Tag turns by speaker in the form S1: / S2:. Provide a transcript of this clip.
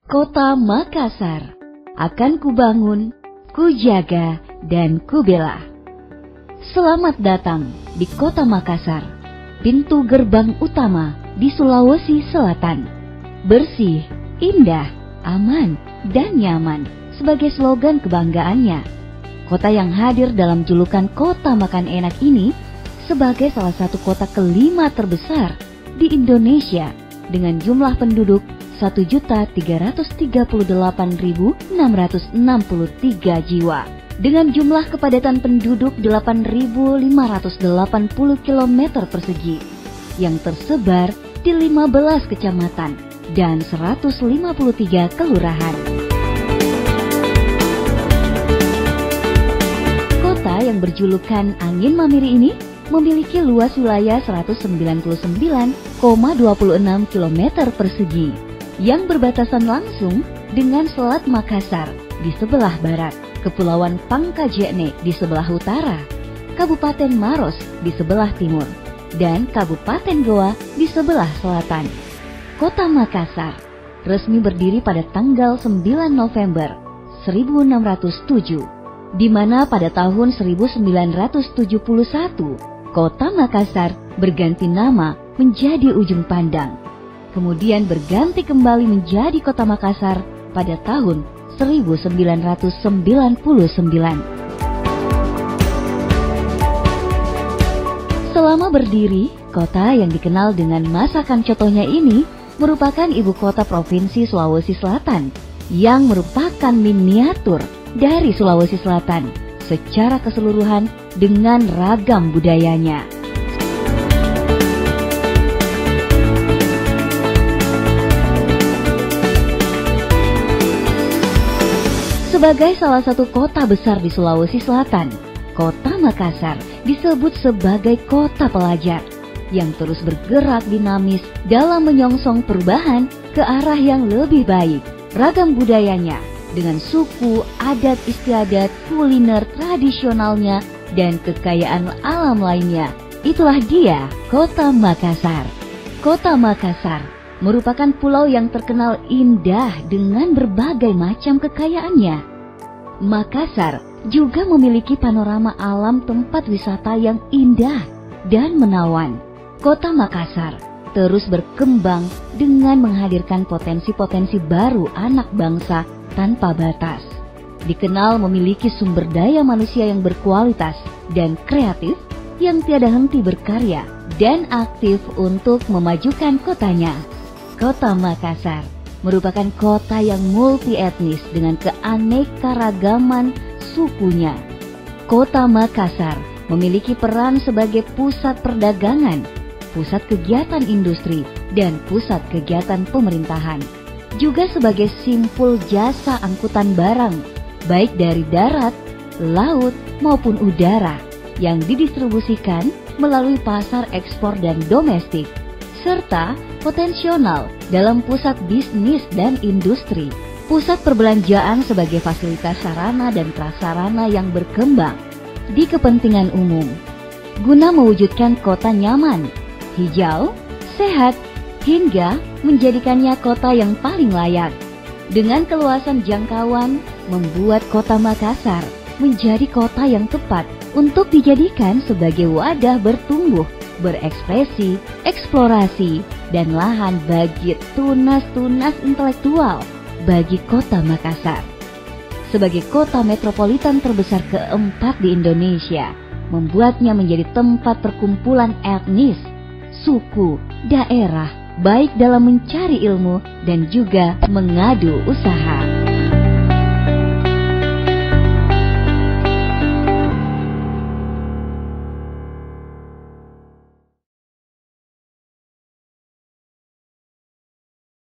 S1: Kota Makassar akan kubangun, kujaga, dan kubela. Selamat datang di Kota Makassar, pintu gerbang utama di Sulawesi Selatan. Bersih, indah, aman, dan nyaman sebagai slogan kebanggaannya. Kota yang hadir dalam julukan Kota Makan Enak ini sebagai salah satu kota kelima terbesar di Indonesia dengan jumlah penduduk 1.338.663 jiwa, dengan jumlah kepadatan penduduk 8.580 km persegi yang tersebar di 15 kecamatan dan 153 kelurahan. Kota yang berjulukan Angin Mamiri ini memiliki luas wilayah 199,26 km persegi yang berbatasan langsung dengan Selat Makassar di sebelah barat, Kepulauan Pangkajene di sebelah utara, Kabupaten Maros di sebelah timur, dan Kabupaten Goa di sebelah selatan. Kota Makassar resmi berdiri pada tanggal 9 November 1607, di mana pada tahun 1971 Kota Makassar berganti nama menjadi Ujung Pandang, kemudian berganti kembali menjadi Kota Makassar pada tahun 1999. Selama berdiri, kota yang dikenal dengan masakan cotonya ini merupakan ibu kota Provinsi Sulawesi Selatan yang merupakan miniatur dari Sulawesi Selatan secara keseluruhan dengan ragam budayanya. Sebagai salah satu kota besar di Sulawesi Selatan, Kota Makassar disebut sebagai kota pelajar yang terus bergerak dinamis dalam menyongsong perubahan ke arah yang lebih baik. Ragam budayanya dengan suku, adat istiadat, kuliner tradisionalnya, dan kekayaan alam lainnya. Itulah dia Kota Makassar. Kota Makassar merupakan pulau yang terkenal indah dengan berbagai macam kekayaannya. Makassar juga memiliki panorama alam tempat wisata yang indah dan menawan. Kota Makassar terus berkembang dengan menghadirkan potensi-potensi baru anak bangsa tanpa batas. Dikenal memiliki sumber daya manusia yang berkualitas dan kreatif yang tiada henti berkarya dan aktif untuk memajukan kotanya. Kota Makassar merupakan kota yang multi etnis dengan keanekaragaman sukunya. Kota Makassar memiliki peran sebagai pusat perdagangan, pusat kegiatan industri, dan pusat kegiatan pemerintahan. Juga sebagai simpul jasa angkutan barang, baik dari darat, laut, maupun udara, yang didistribusikan melalui pasar ekspor dan domestik, serta potensial dalam pusat bisnis dan industri, pusat perbelanjaan sebagai fasilitas sarana dan prasarana yang berkembang di kepentingan umum, guna mewujudkan kota nyaman, hijau, sehat, hingga menjadikannya kota yang paling layak. Dengan keluasan jangkauan, membuat Kota Makassar menjadi kota yang tepat untuk dijadikan sebagai wadah bertumbuh, berekspresi, eksplorasi, dan lahan bagi tunas-tunas intelektual bagi Kota Makassar. Sebagai kota metropolitan terbesar keempat di Indonesia, membuatnya menjadi tempat perkumpulan etnis, suku, daerah, baik dalam mencari ilmu dan juga mengadu usaha.